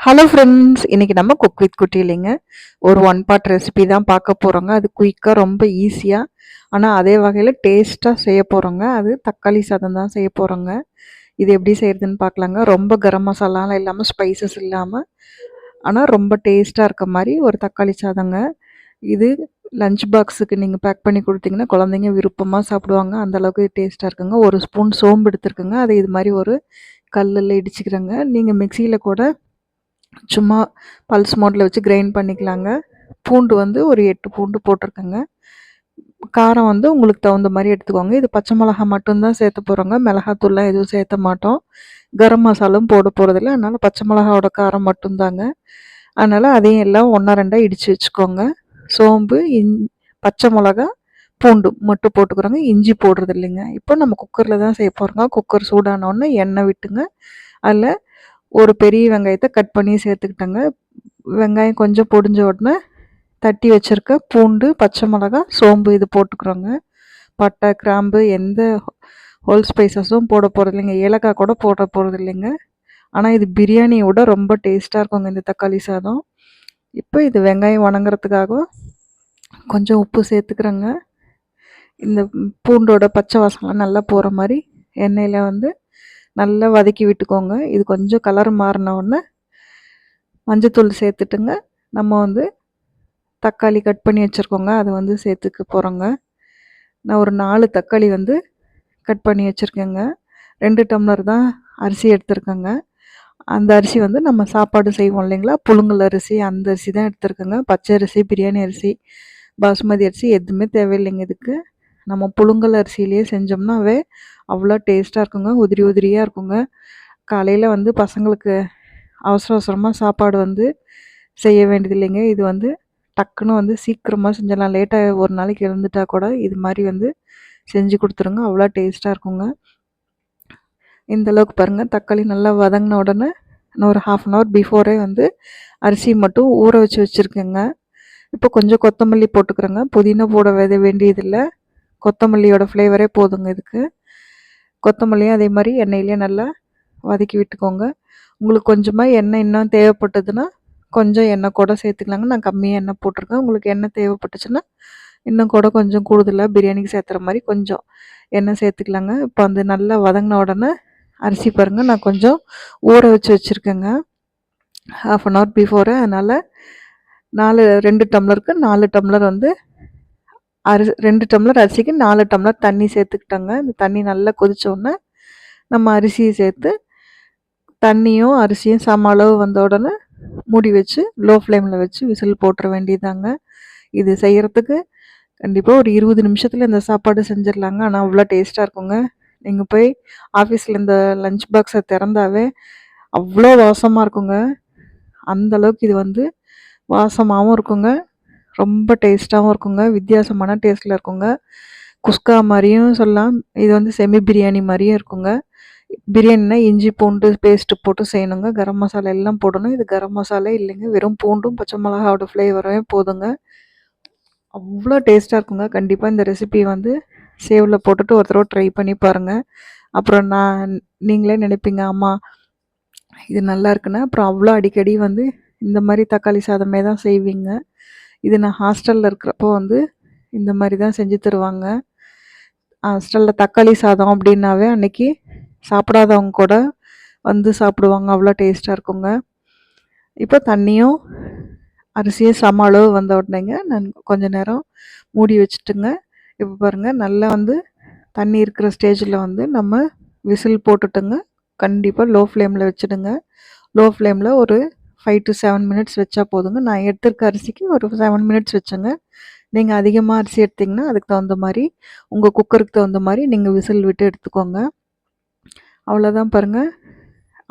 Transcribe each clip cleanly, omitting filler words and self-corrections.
Hello friends, இன்னைக்கு நம்ம cook with குட்டி இல்லைங்க. ஒரு ஒன் பார்ட் ரெசிபி தான் பார்க்க போகிறோங்க. அது குயிக்காக ரொம்ப ஈஸியாக, ஆனால் அதே வகையில் டேஸ்ட்டாக செய்ய போகிறோங்க. அது தக்காளி சாதம் தான் செய்ய போகிறோங்க. இது எப்படி செய்கிறதுன்னு பார்க்கலாங்க. ரொம்ப கரம் மசாலாலாம் இல்லாமல், ஸ்பைசஸ் இல்லாமல், ஆனால் ரொம்ப டேஸ்ட்டாக இருக்க மாதிரி ஒரு தக்காளி சாதங்க. இது லஞ்ச் பாக்ஸுக்கு நீங்கள் பேக் பண்ணி கொடுத்தீங்கன்னா குழந்தைங்க விருப்பமாக சாப்பிடுவாங்க. அந்தளவுக்கு டேஸ்ட்டாக இருக்குங்க. ஒரு ஸ்பூன் சோம்பு எடுத்துருக்குங்க. அதை இது மாதிரி ஒரு கல்லில் இடிச்சுக்கிறேங்க. நீங்கள் மிக்சியில் கூட சும்மா பல்ஸ் மோட்டில் வச்சு கிரைண்ட் பண்ணிக்கலாங்க. பூண்டு வந்து ஒரு 8 பூண்டு போட்டிருக்கேங்க. காரம் வந்து உங்களுக்கு தகுந்த மாதிரி எடுத்துக்கோங்க. இது பச்சை மிளகா மட்டும்தான் சேர்த்து போகிறோங்க. மிளகாத்தூள்லாம் எதுவும் சேர்த்த மாட்டோம். கரம் மசாலும் போட போகிறதில்ல. அதனால் பச்சை மிளகாவோட காரம் மட்டும்தாங்க. அதனால் அதையும் எல்லாம் ஒன்றா ரெண்டாக இடித்து வச்சுக்கோங்க. சோம்பு, பச்சை மிளகா, பூண்டு மட்டும் போட்டுக்கிறோங்க. இஞ்சி போடுறது இல்லைங்க. இப்போ நம்ம குக்கரில் தான் செய்ய போகிறோங்க. குக்கர் சூடானோடனே எண்ணெய் விட்டுங்க. அதில் ஒரு பெரிய வெங்காயத்தை கட் பண்ணி சேர்த்துக்கிட்டேங்க. வெங்காயம் கொஞ்சம் பொடிஞ்ச உடனே தட்டி வச்சுருக்க பூண்டு, பச்சை மிளகா, சோம்பு இது போட்டுக்கிறோங்க. பட்டை, கிராம்பு எந்த ஹோல் ஸ்பைசஸும் போட போகிறது இல்லைங்க. ஏலக்காய் கூட போட போகிறது இல்லைங்க. ஆனால் இது பிரியாணியோட ரொம்ப டேஸ்ட்டாக இருக்குங்க இந்த தக்காளி சாதம். இப்போ இது வெங்காயம் வணங்குறதுக்காக கொஞ்சம் உப்பு சேர்த்துக்கிறேங்க. இந்த பூண்டோட பச்சை வாசம்லாம் நல்லா போகிற மாதிரி எண்ணெயில் வந்து நல்லா வதக்கி விட்டுக்கோங்க. இது கொஞ்சம் கலர் மாறின உடனே மஞ்சத்தூள் சேர்த்துட்டுங்க. நம்ம வந்து தக்காளி கட் பண்ணி வச்சுருக்கோங்க. அதை வந்து சேர்த்துக்க போகிறோங்க. நான் ஒரு 4 தக்காளி வந்து கட் பண்ணி வச்சுருக்கேங்க. 2 டம்ளர் தான் அரிசி எடுத்துருக்கேங்க. அந்த அரிசி வந்து நம்ம சாப்பாடு செய்வோம் இல்லைங்களா, புழுங்கல் அரிசி, அந்த அரிசி தான் எடுத்துருக்கேங்க. பச்சை அரிசி, பிரியாணி அரிசி, பாசுமதி அரிசி எதுவுமே தேவையில்லைங்க இதுக்கு. நம்ம புழுங்கல் அரிசியிலேயே செஞ்சோம்னாவே அவ்வளோ டேஸ்ட்டாக இருக்குங்க. உதிரி உதிரியாக இருக்குங்க. காலையில் வந்து பசங்களுக்கு அவசர அவசரமாக சாப்பாடு வந்து செய்ய வேண்டியது இல்லைங்க. இது வந்து டக்குன்னு வந்து சீக்கிரமாக செஞ்சிடலாம். லேட்டாக ஒரு நாளைக்கு இருந்துட்டால் கூட இது மாதிரி வந்து செஞ்சு கொடுத்துருங்க. அவ்வளோ டேஸ்ட்டாக இருக்குங்க. இந்தளவுக்கு பாருங்கள். தக்காளி நல்லா வதங்கின உடனே நான் ஒரு 1/2 அன் ஹவர் பிஃபோரே வந்து அரிசி மட்டும் ஊற வச்சு வச்சுருக்கேங்க. இப்போ கொஞ்சம் கொத்தமல்லி போட்டுக்கிறேங்க. புதினா போட வேண்டியதில்லை. கொத்தமல்லியோட ஃப்ளேவரே போதுங்க இதுக்கு. கொத்தமல்லியும் அதே மாதிரி எண்ணெயிலே நல்லா வதக்கி விட்டுக்கோங்க. உங்களுக்கு கொஞ்சமாக எண்ணெய் இன்னும் தேவைப்பட்டதுன்னா கொஞ்சம் எண்ணெய் கூட சேர்த்துக்கலாங்க. நான் கம்மியாக எண்ணெய் போட்டிருக்கேன். உங்களுக்கு எண்ணெய் தேவைப்பட்டுச்சுன்னா இன்னும் கூட கொஞ்சம் கூடுதலாக பிரியாணிக்கு சேர்த்துற மாதிரி கொஞ்சம் எண்ணெய் சேர்த்துக்கலாங்க. இப்போ வந்து நல்லா வதங்கின உடனே அரிசி பாருங்கள், நான் கொஞ்சம் ஊற வச்சு வச்சுருக்கேங்க 1/2 அன் ஹவர் பிஃபோரு. அதனால் 2 டம்ளருக்கு 4 டம்ளர் வந்து 2 டம்ளர் அரிசிக்கு 4 டம்ளர் தண்ணி சேர்த்துக்கிட்டேங்க. இந்த தண்ணி நல்லா கொதித்தோடனே நம்ம அரிசியை சேர்த்து தண்ணியும் அரிசியும் சம அளவு வந்த உடனே மூடி வச்சு லோ ஃப்ளேமில் வச்சு விசில் போட்டுற வேண்டியதாங்க. இது செய்கிறதுக்கு கண்டிப்பாக ஒரு 20 நிமிஷத்தில் இந்த சாப்பாடு செஞ்சிடலாங்க. ஆனால் அவ்வளோ டேஸ்ட்டாக இருக்குங்க. நீங்கள் போய் ஆஃபீஸில் இந்த லஞ்ச் பாக்ஸை திறந்தாவே அவ்வளோ வாசமாக இருக்குங்க. அந்தளவுக்கு இது வந்து வாசமாகவும் இருக்குங்க, ரொம்ப டேஸ்ட்டாகவும் இருக்குங்க. வித்தியாசமான டேஸ்ட்டில் இருக்குங்க. குஸ்கா மாதிரியும் சொல்லலாம். இது வந்து செமி பிரியாணி மாதிரியும் இருக்குங்க. பிரியாணினா இஞ்சி பூண்டு பேஸ்ட்டு போட்டு செய்யணுங்க. கரம் மசாலா எல்லாம் போடணும். இது கரம் மசாலா இல்லைங்க, வெறும் பூண்டும் பச்சை மிளகாவோட ஃப்ளேவரே போதுங்க. அவ்வளோ டேஸ்ட்டாக இருக்குங்க. கண்டிப்பாக இந்த ரெசிபி வந்து சேவில் போட்டுட்டு ஒரு தடவை ட்ரை பண்ணி பாருங்கள். அப்புறம் நீங்களே நினைப்பீங்க, ஆமாம் இது நல்லா இருக்குன்னா. அப்புறம் அவ்வளோ அடிக்கடி வந்து இந்த மாதிரி தக்காளி சாதமே தான் செய்வீங்க. இது நான் ஹாஸ்டலில் இருக்கிறப்போ வந்து இந்த மாதிரி தான் செஞ்சு தருவாங்க. ஹாஸ்டலில் தக்காளி சாதம் அப்படின்னாவே அன்றைக்கி சாப்பிடாதவங்க கூட வந்து சாப்பிடுவாங்க. அவ்வளோ டேஸ்ட்டாக இருக்குங்க. இப்போ தண்ணியும் அரிசியும் சம அளவு வந்த உடனேங்க நான் கொஞ்சம் நேரம் மூடி வச்சுட்டுங்க. இப்போ பாருங்கள், நல்லா வந்து தண்ணி இருக்கிற ஸ்டேஜில் வந்து நம்ம விசில் போட்டுட்டுங்க. கண்டிப்பாக லோ ஃப்ளேமில் வச்சுடுங்க. லோ ஃப்ளேமில் ஒரு 5 to 7 மினிட்ஸ் வச்சா போதுங்க. நான் எடுத்துருக்க அரிசிக்கு ஒரு 7 மினிட்ஸ் வச்சேங்க. நீங்கள் அதிகமாக அரிசி எடுத்திங்கன்னா அதுக்கு தகுந்த மாதிரி, உங்கள் குக்கருக்கு தகுந்த மாதிரி நீங்கள் விசில் விட்டு எடுத்துக்கோங்க. அவ்வளோதான் பாருங்கள்.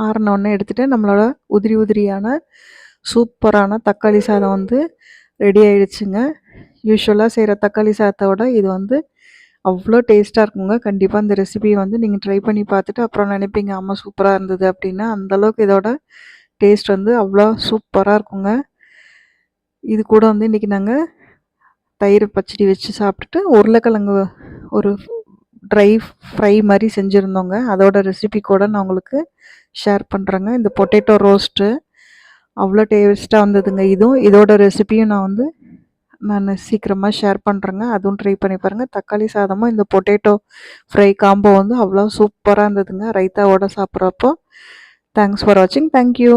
ஆறினோடனே எடுத்துகிட்டு நம்மளோட உதிரி உதிரியான சூப்பரான தக்காளி சாதம் வந்து ரெடி ஆகிடுச்சுங்க. யூஸ்வலாக செய்கிற தக்காளி சாதத்தோட இது வந்து அவ்வளோ டேஸ்ட்டாக இருக்குங்க. கண்டிப்பாக இந்த ரெசிபி வந்து நீங்கள் ட்ரை பண்ணி பார்த்துட்டு அப்புறம் நினைப்பீங்க, ஆமாம் சூப்பராக இருந்தது அப்படின்னா. அந்தளவுக்கு இதோட டேஸ்ட் வந்து அவ்வளோ சூப்பராக இருக்குங்க. இது கூட வந்து இன்றைக்கி நாங்கள் தயிர் பச்சடி வச்சு சாப்பிட்டுட்டு உருளைக்கிழங்கு ஒரு ட்ரை ஃப்ரை மாதிரி செஞ்சுருந்தோங்க. அதோட ரெசிபி கூட நான் உங்களுக்கு ஷேர் பண்ணுறேங்க. இந்த பொட்டேட்டோ ரோஸ்ட்டு அவ்வளோ டேஸ்ட்டாக வந்ததுங்க. இதோட ரெசிபியும் நான் சீக்கிரமாக ஷேர் பண்ணுறேங்க. அதுவும் ட்ரை பண்ணி பாருங்கள். தக்காளி சாதமும் இந்த பொட்டேட்டோ ஃப்ரை காம்போ அவ்வளோ சூப்பராக இருந்ததுங்க ரைத்தாவோட சாப்பிட்றப்போ. தேங்க்ஸ் ஃபார் வாட்சிங். தேங்க்யூ.